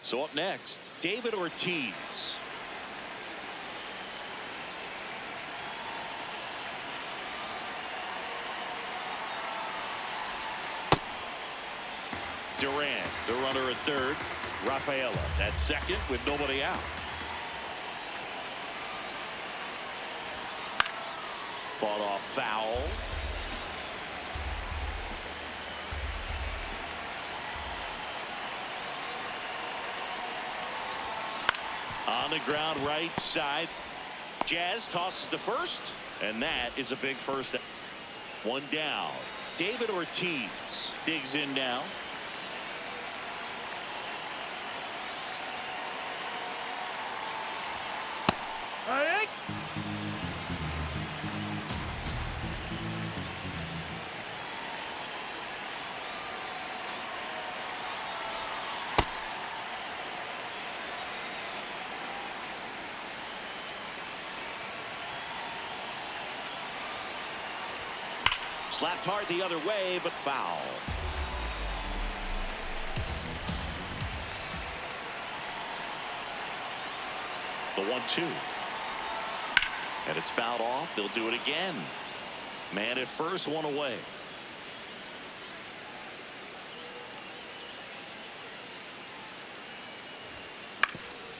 So up next, David Ortiz. Durant, the runner at third. Rafaela at second with nobody out. Fought off foul. On the ground right side. Jazz tosses to first, and that is a big first. One down. David Ortiz digs in now. All right. Slapped hard the other way, but foul. The 1-2. And it's fouled off. They'll do it again. Man at first, one away.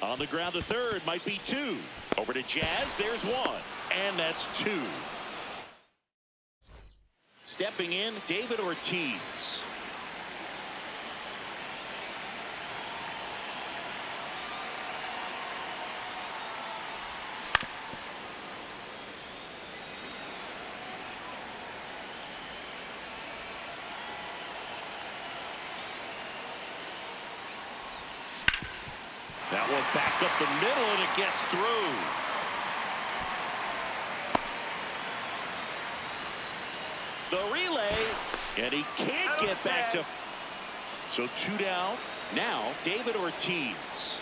On the ground to third, might be two. Over to Jazz, there's one. And that's two. Stepping in, David Ortiz. That one backed up the middle, and it gets through. The relay, and he can't get back to. So two down. Now David Ortiz.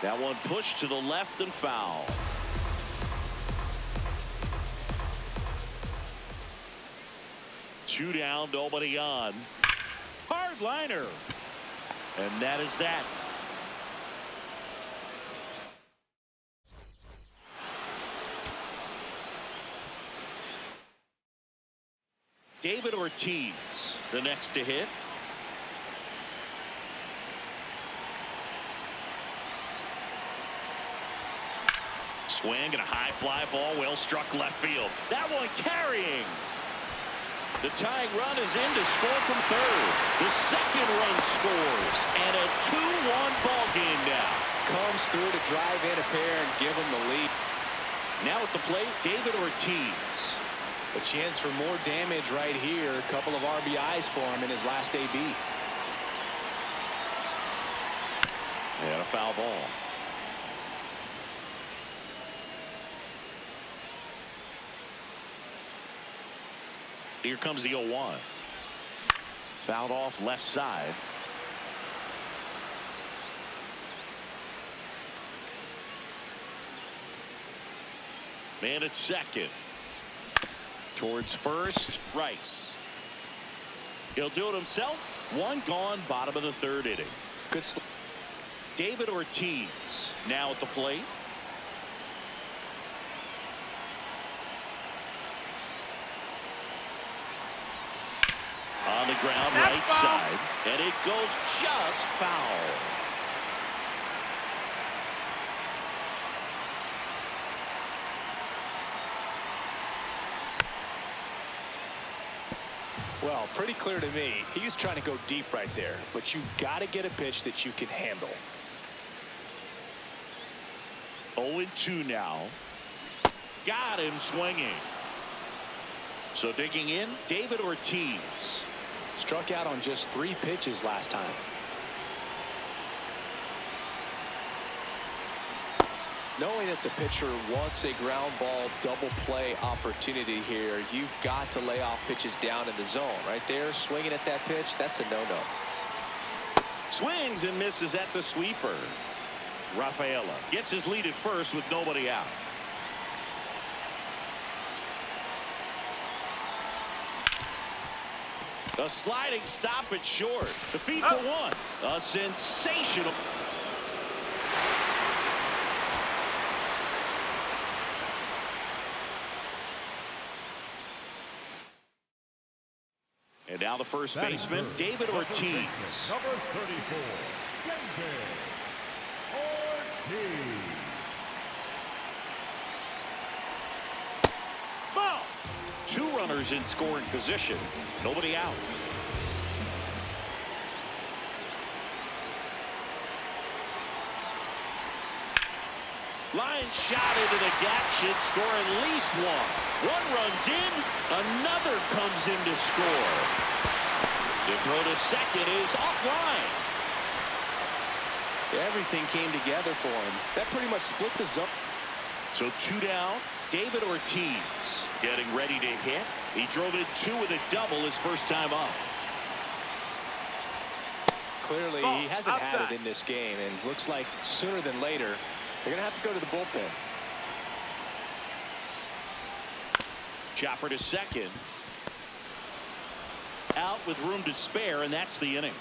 That one pushed to the left and foul. Two down, nobody on. Hard liner. And that is that. David Ortiz, the next to hit. Swing and a high fly ball, well struck left field. That one carrying. The tying run is in to score from third. The second run scores, and a 2-1 ball game now. Comes through to drive in a pair and give him the lead. Now at the plate, David Ortiz. A chance for more damage right here. A couple of RBIs for him in his last AB. And a foul ball. Here comes the 0-1. Fouled off left side. Man at second. Towards first, Rice. He'll do it himself. One gone, bottom of the third inning. Good. David Ortiz now at the plate. On the ground right side, and it goes just foul. Well, pretty clear to me. He was trying to go deep right there, but you've got to get a pitch that you can handle. 0-2 now. Got him swinging. So digging in, David Ortiz. Struck out on just 3 pitches last time. Knowing that the pitcher wants a ground ball double play opportunity here, you've got to lay off pitches down in the zone. Right there, swinging at that pitch, that's a no-no. Swings and misses at the sweeper. Rafaela gets his lead at first with nobody out. A sliding stop at short. The feed for one. A sensational. And now the first baseman, David Ortiz. Number 34, David Ortiz. Ball. 2 runners in scoring position. Nobody out. Line shot into the gap should score at least one. One runs in, another comes in to score. The throw to second is offline. Everything came together for him. That pretty much split the zone. So 2 down. David Ortiz getting ready to hit. He drove it 2 with a double his first time up. Clearly, he hasn't had it in this game, and looks like sooner than later they're going to have to go to the bullpen. Chopper to second. Out with room to spare, and that's the inning.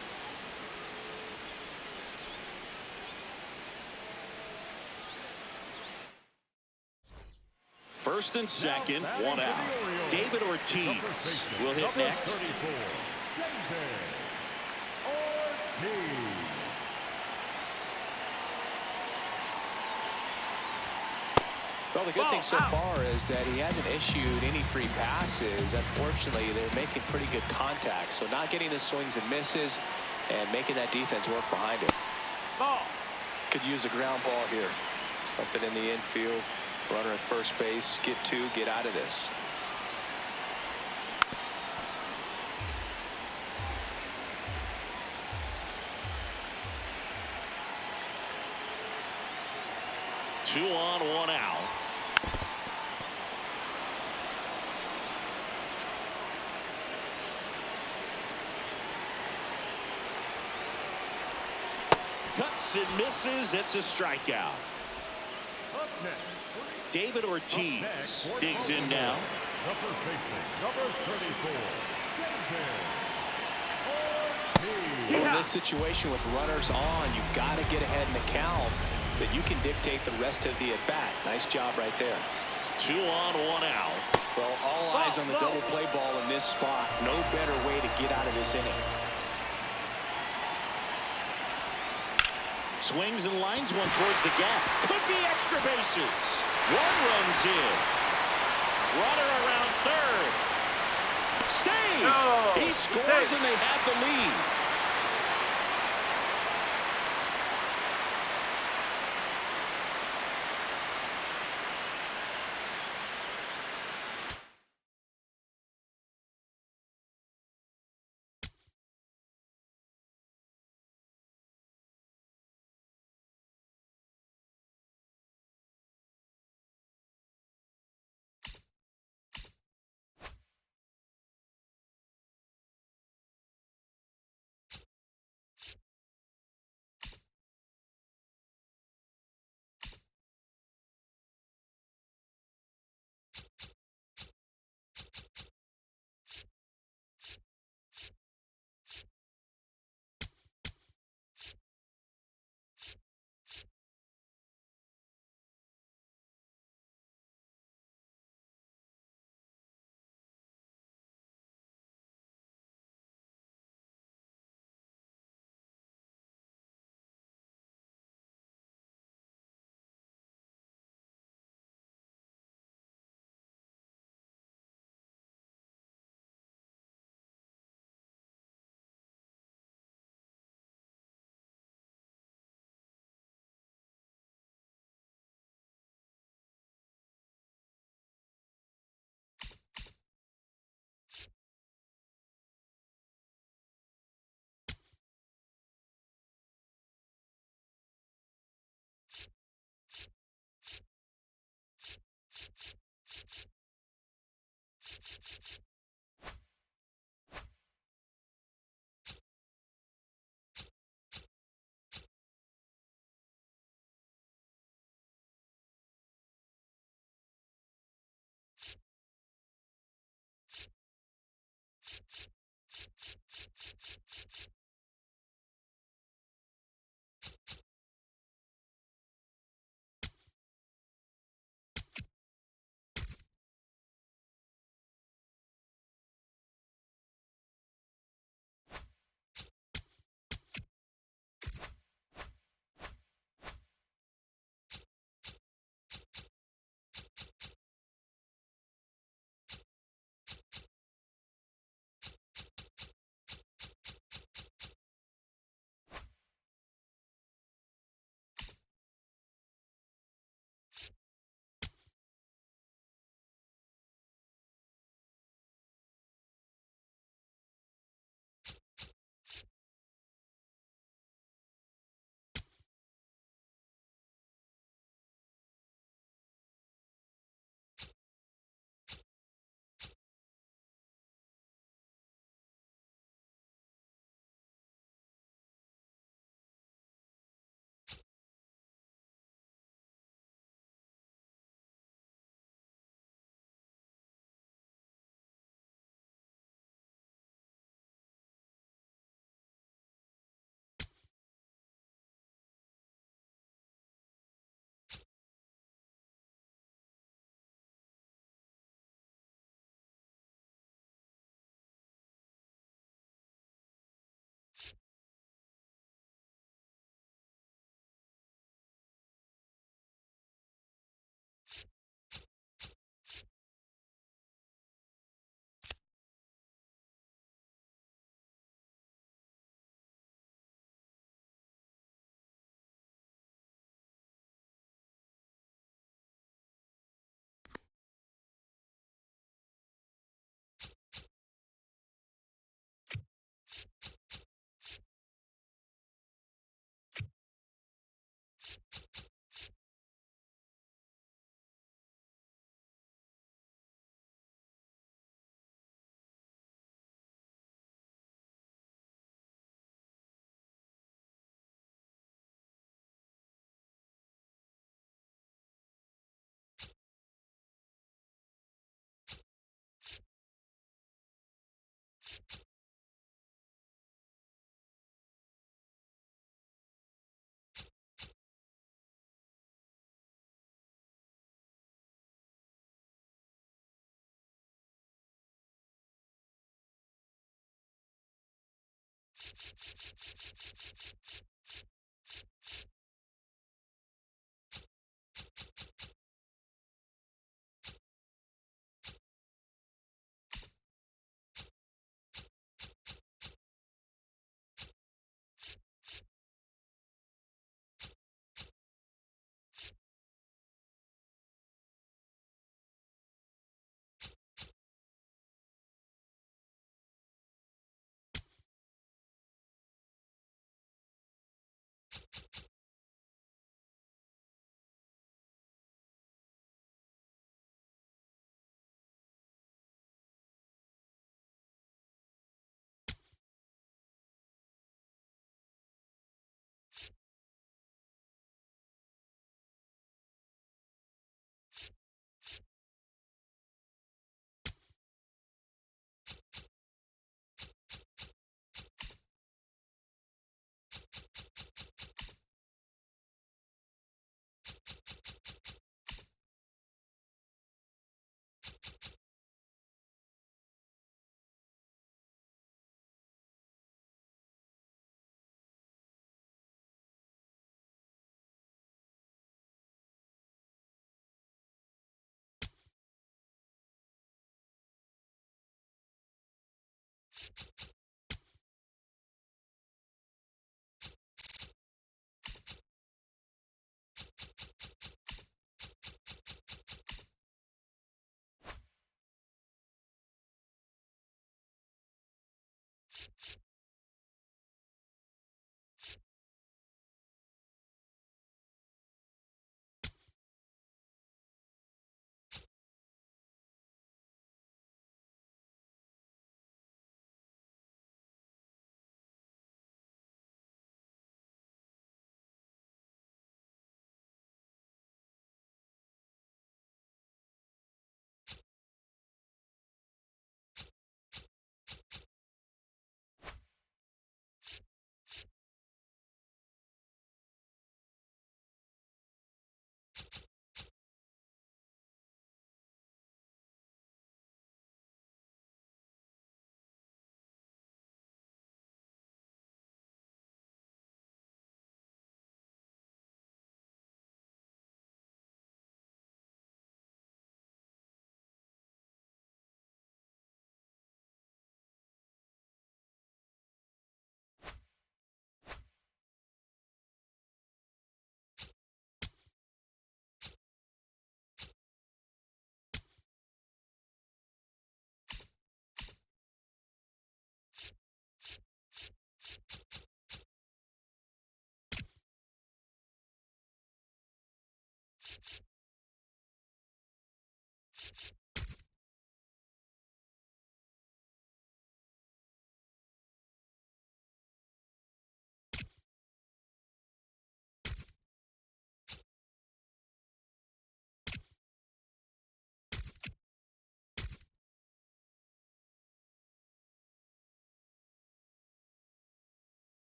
First and second, 1 out. David Ortiz will hit next. Well, the good thing so far is that he hasn't issued any free passes. Unfortunately, they're making pretty good contact, so not getting the swings and misses and making that defense work behind it. Could use a ground ball here. Something in the infield. Runner at first base. Get 2. Get out of this. Two on, 1 out. Cuts and misses. It's a strikeout. David Ortiz digs in now. Number 34, David Ortiz. In this situation with runners on, you've got to get ahead in the count so that you can dictate the rest of the at-bat. Nice job right there. 2 on, 1 out. Well, all eyes on the double play ball in this spot. No better way to get out of this inning. Swings and lines one towards the gap. Could be extra bases. 1 runs in. Runner around third. Save! He scores and they have the lead.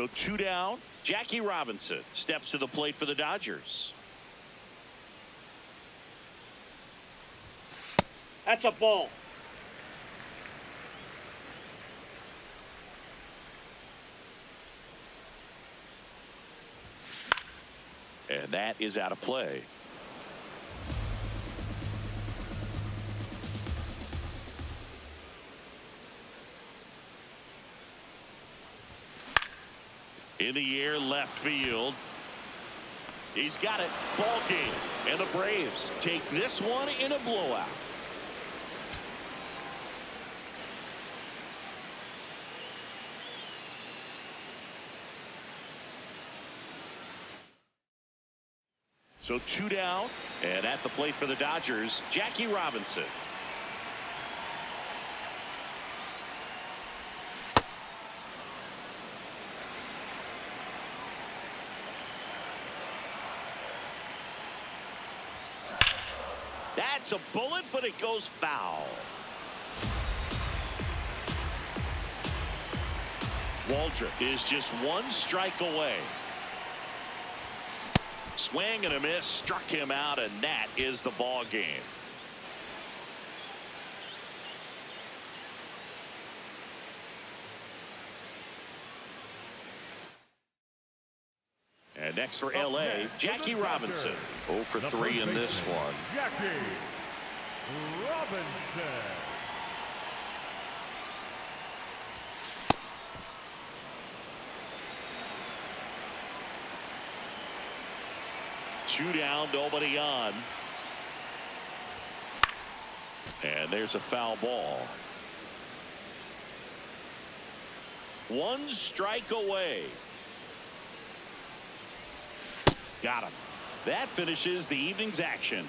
So 2 down. Jackie Robinson steps to the plate for the Dodgers. That's a ball. And that is out of play. In the air, left field. He's got it. Ball game. And the Braves take this one in a blowout. So 2 down. And at the plate for the Dodgers, Jackie Robinson. That's a bullet, but it goes foul. Waldrop is just 1 strike away. Swing and a miss, struck him out, and that is the ball game. And next for LA, Jackie Robinson. 0 for 3 in this one. Jackie Robinson. Two down, nobody on. And there's a foul ball. 1 strike away. Got him. That finishes the evening's action.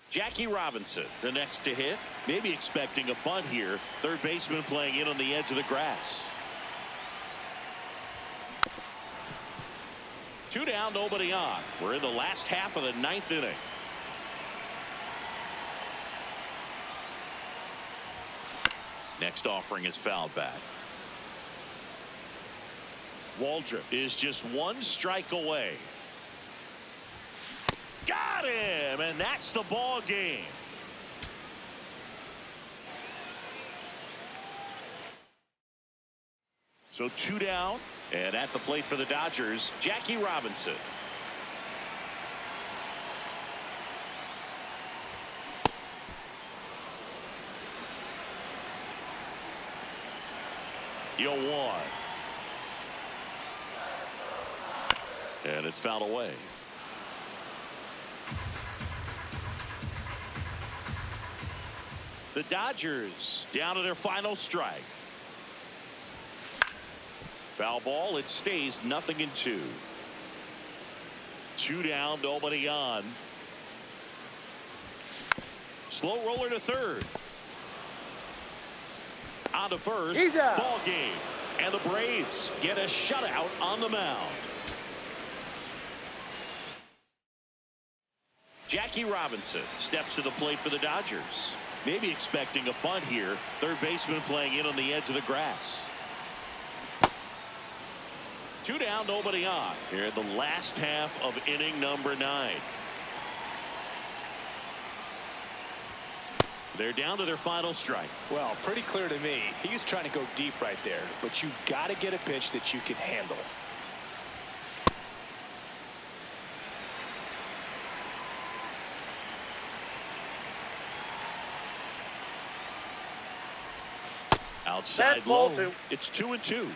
Jackie Robinson, the next to hit. Maybe expecting a bunt here. Third baseman playing in on the edge of the grass. 2 down, nobody on. We're in the last half of the 9th inning. Next offering is fouled back. Waldrop is just 1 strike away. Got him, and that's the ball game. So 2 down, and at the plate for the Dodgers, Jackie Robinson. You'll one. And it's fouled away. The Dodgers down to their final strike. Foul ball. It stays 0-2. 2 down, nobody on. Slow roller to third. On to first. Ball game. And the Braves get a shutout on the mound. Jackie Robinson steps to the plate for the Dodgers. Maybe expecting a bunt here. Third baseman playing in on the edge of the grass. 2 down, nobody on. Here in the last half of inning number 9. They're down to their final strike. Well, pretty clear to me. He's trying to go deep right there, but you've got to get a pitch that you can handle. Outside low. It's 2-2.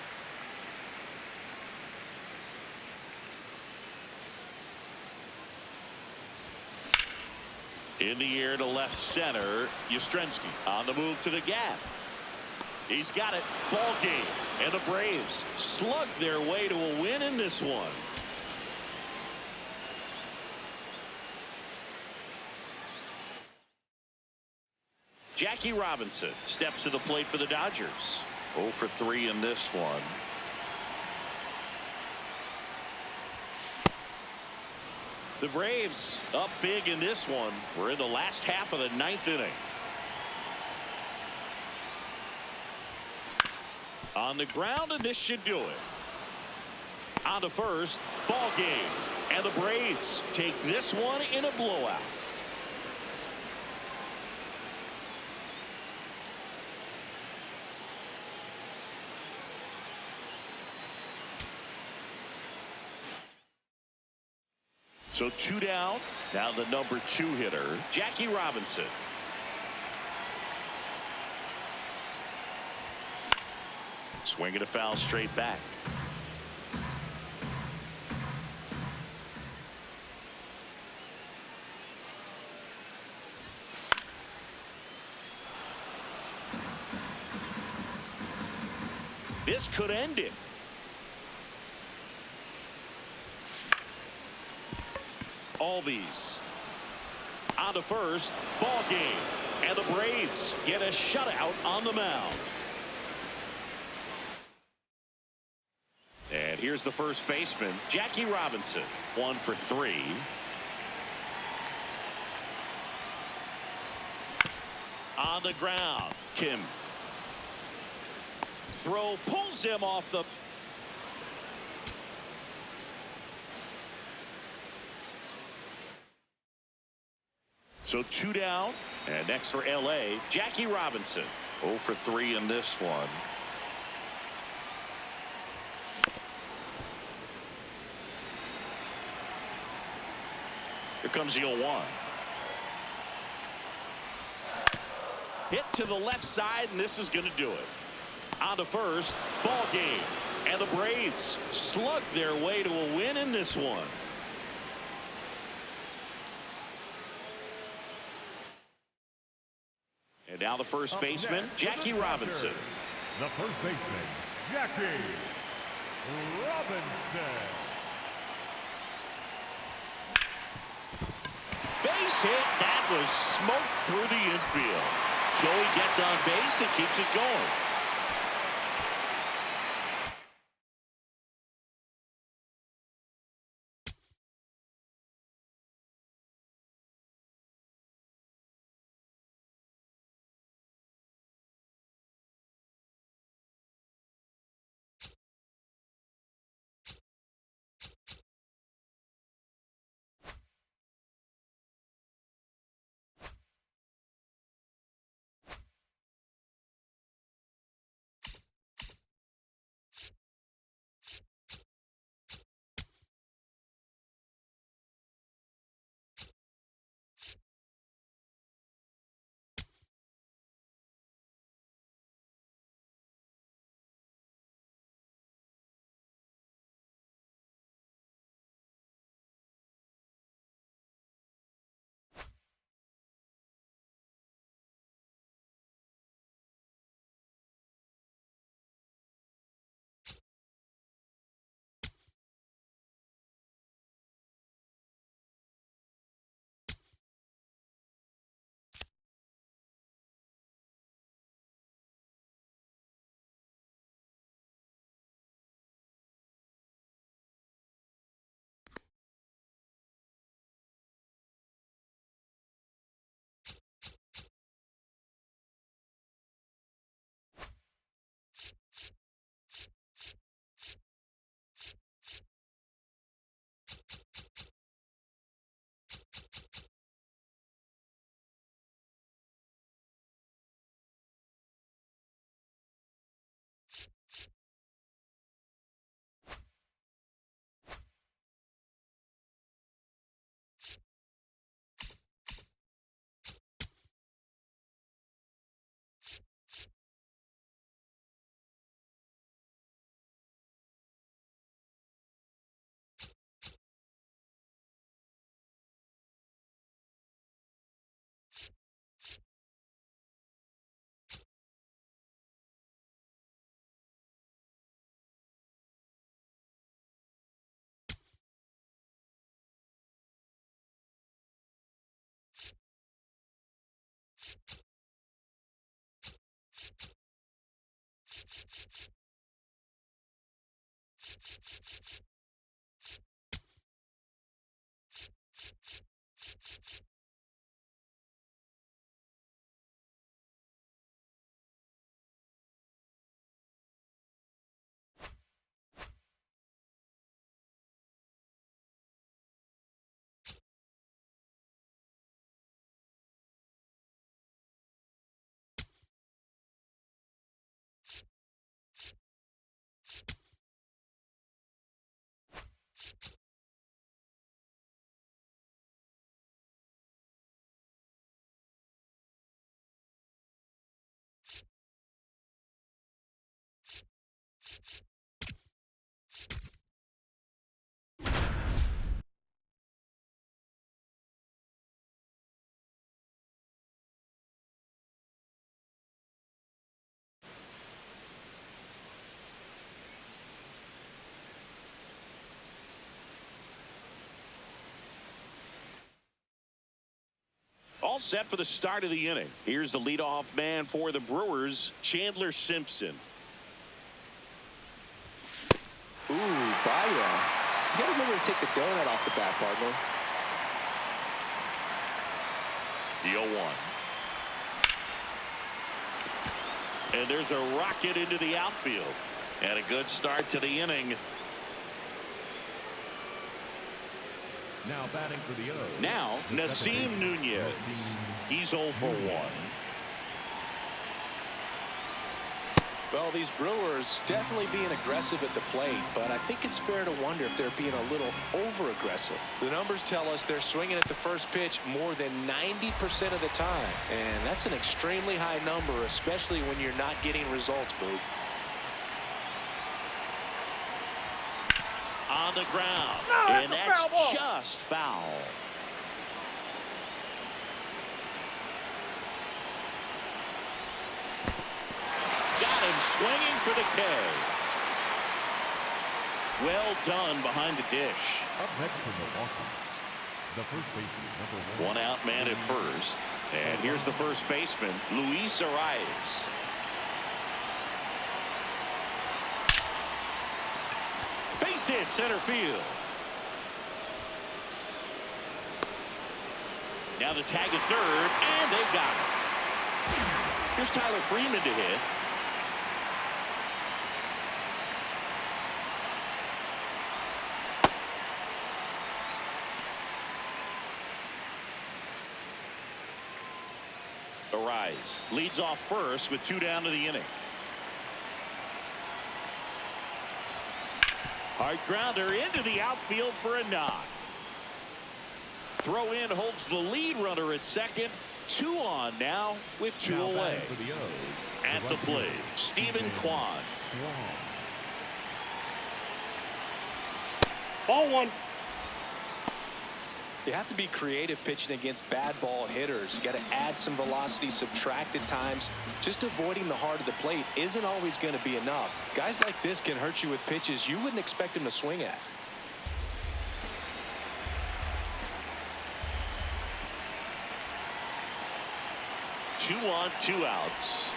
In the air to left center, Yastrzemski on the move to the gap. He's got it. Ball game. And the Braves slug their way to a win in this one. Jackie Robinson steps to the plate for the Dodgers. 0 for 3 in this one. The Braves up big in this one. We're in the last half of the 9th inning. On the ground, and this should do it. On to first, ball game. And the Braves take this one in a blowout. So 2 down. Now the number 2 hitter, Jackie Robinson. Swinging a foul straight back. This could end it. Albies on to first, ball game, and the Braves get a shutout on the mound. And here's the first baseman, Jackie Robinson, 1 for 3. On the ground, Kim. Throw pulls him off the. So 2 down, and next for LA, Jackie Robinson, 0 for 3 in this one. Here comes the 0-1. Hit to the left side, and this is going to do it. On to first, ball game, and the Braves slug their way to a win in this one. And now the first baseman, Jackie Robinson. The first baseman, Jackie Robinson. Base hit. That was smoked through the infield. Joey gets on base and keeps it going. All set for the start of the inning. Here's the leadoff man for the Brewers, Chandler Simpson. Ooh, Baya. You got to remember to take the donut off the bat, partner. The 0-1. And there's a rocket into the outfield. And a good start to the inning. Now batting for the O's. Now, Nasim Nunez. He's 0 for 1. Well, these Brewers definitely being aggressive at the plate, but I think it's fair to wonder if they're being a little over-aggressive. The numbers tell us they're swinging at the first pitch more than 90% of the time, and that's an extremely high number, especially when you're not getting results, Boog. On the ground, and that's just foul. Got him swinging for the K. Well done behind the dish. Up next for Milwaukee, the first baseman, number 1. One out man at first. And here's the first baseman, Luis Arias. Base hit center field. Now the tag at third, and they got it. Here's Tyler Freeman to hit. Arise leads off first with 2 down to the inning. Hard grounder into the outfield for a knock. Throw in holds the lead runner at second. 2 on now with 2 away. For the O's, At the plate, Stephen Kwan. Ball 1. You have to be creative pitching against bad ball hitters. You got to add some velocity, subtract at times. Just avoiding the heart of the plate isn't always going to be enough. Guys like this can hurt you with pitches you wouldn't expect them to swing at. Two on, 2 outs.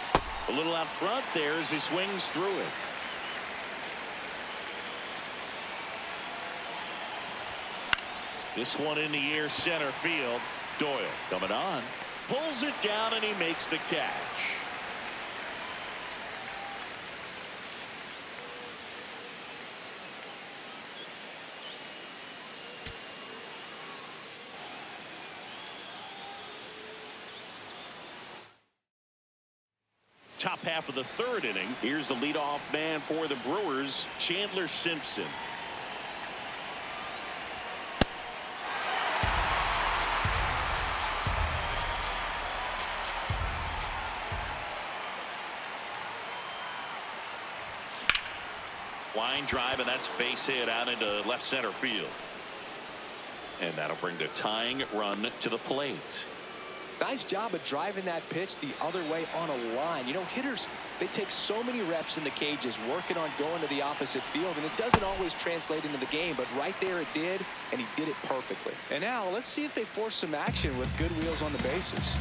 A little out front there as he swings through it. This one in the air center field. Doyle coming on. Pulls it down and he makes the catch. Top half of the 3rd inning. Here's the leadoff man for the Brewers, Chandler Simpson. Line drive, and that's base hit out into left center field. And that'll bring the tying run to the plate. Nice job of driving that pitch the other way on a line. You know, hitters, they take so many reps in the cages working on going to the opposite field, and it doesn't always translate into the game, but right there it did, and he did it perfectly. And now let's see if they force some action with good wheels on the bases.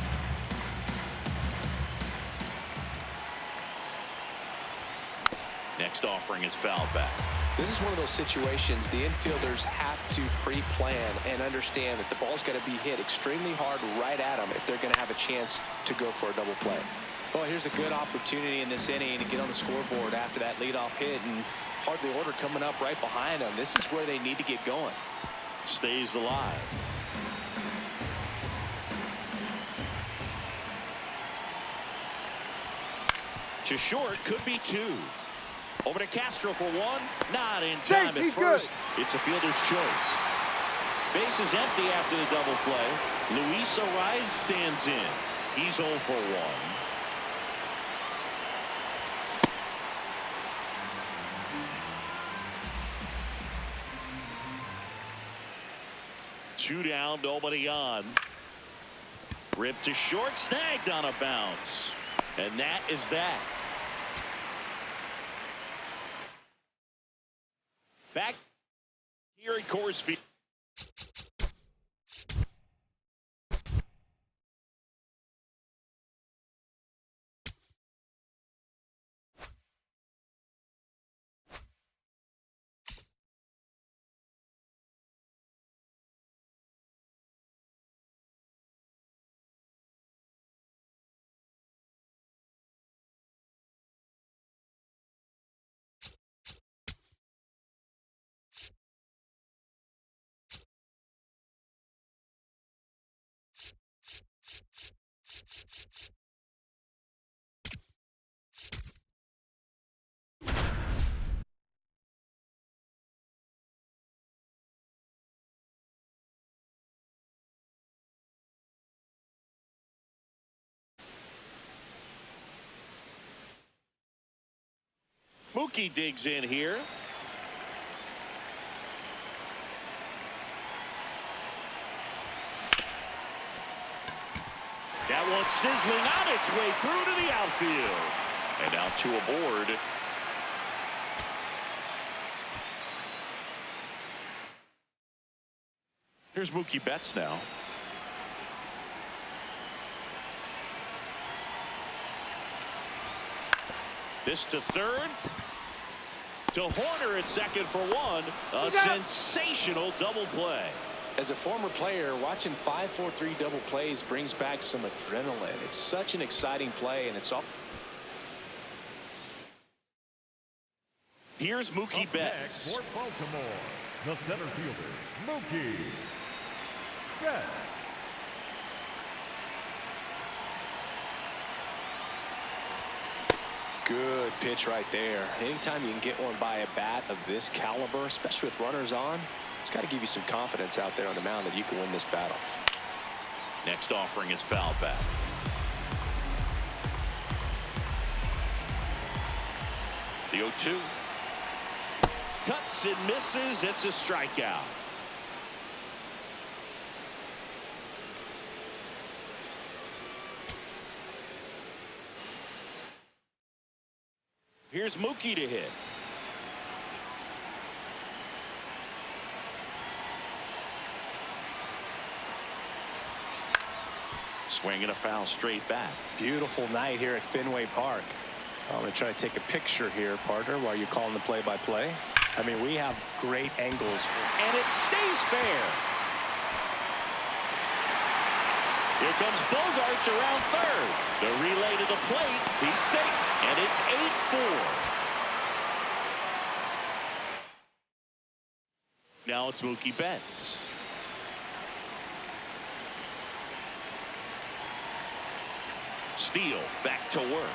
Next offering is fouled back. This is one of those situations the infielders have to pre-plan and understand that the ball's got to be hit extremely hard right at them if they're going to have a chance to go for a double play. Well, here's a good opportunity in this inning to get on the scoreboard after that leadoff hit, and hardly order coming up right behind them. This is where they need to get going. Stays alive. To short, could be 2. Over to Castro for 1. Not in time at first. It's a fielder's choice. Base is empty after the double play. Luis Arias stands in. He's 0 for 1. Two down, nobody on. Ripped to short, snagged on a bounce. And that is that. Back here at Coors Field. Mookie digs in here. That one sizzling on its way through to the outfield. And now two aboard. Here's Mookie Betts now. This to third. To Horner at second for one. A sensational double play. As a former player, watching 5-4-3 double plays brings back some adrenaline. It's such an exciting play, and it's all. Here's Mookie Up Betts. next for Baltimore, the center fielder, Mookie Betts. Good pitch right there. Anytime you can get one by a bat of this caliber, especially with runners on, it's got to give you some confidence out there on the mound that you can win this battle. Next offering is foul back. The 0-2. Cuts and misses. It's a strikeout. Here's Mookie to hit. Swinging a foul straight back. Beautiful night here at Fenway Park. I'm going to try to take a picture here, partner, while you're calling the play-by-play. I mean, we have great angles. And it stays fair. Here comes Bogarts around third. The relay to the plate. He's safe. And it's 8-4. Now it's Mookie Betts. Steele back to work.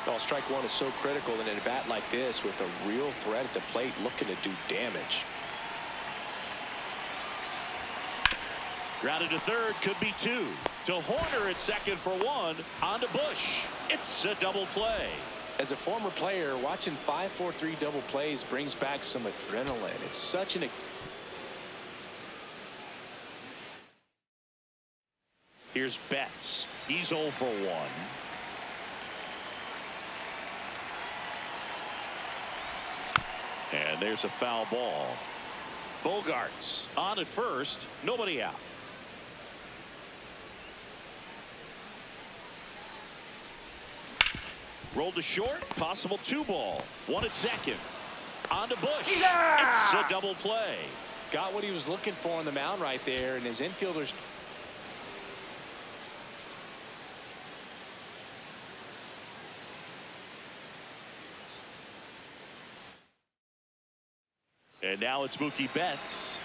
Well, strike one is so critical in a bat like this with a real threat at the plate looking to do damage. Grounded to third, could be two. To Horner at second for one. On to Bush. It's a double play. As a former player, watching 5-4-3 double plays brings back some adrenaline. It's such an. Here's Betts. He's 0 for 1. And there's a foul ball. Bogarts on at first. Nobody out. Rolled to short. Possible 2-ball. 1 at second. On to Bush. It's a double play. Got what he was looking for on the mound right there, and his infielders. And now it's Mookie Betts.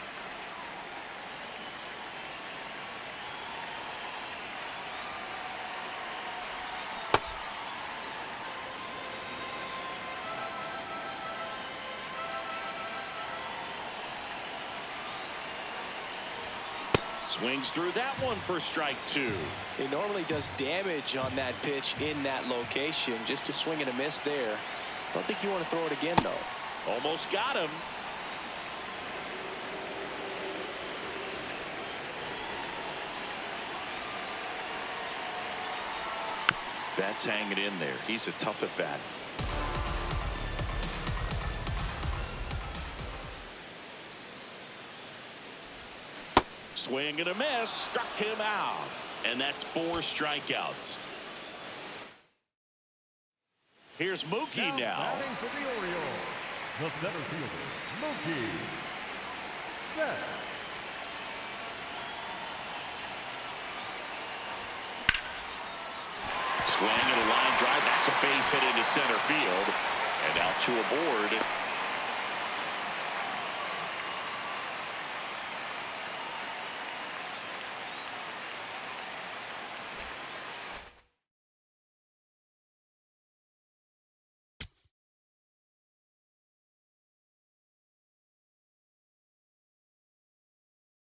Swings through that one for strike 2. He normally does damage on that pitch in that location. Just a swing and a miss there. Don't think you want to throw it again, though. Almost got him. Betts hanging in there. He's a tough at bat. Swing and a miss. Struck him out. And that's 4 strikeouts. Here's Mookie now. Batting for the Orioles, the center fielder, Mookie Betts. Swing and a line drive. That's a base hit into center field. And now 2 aboard.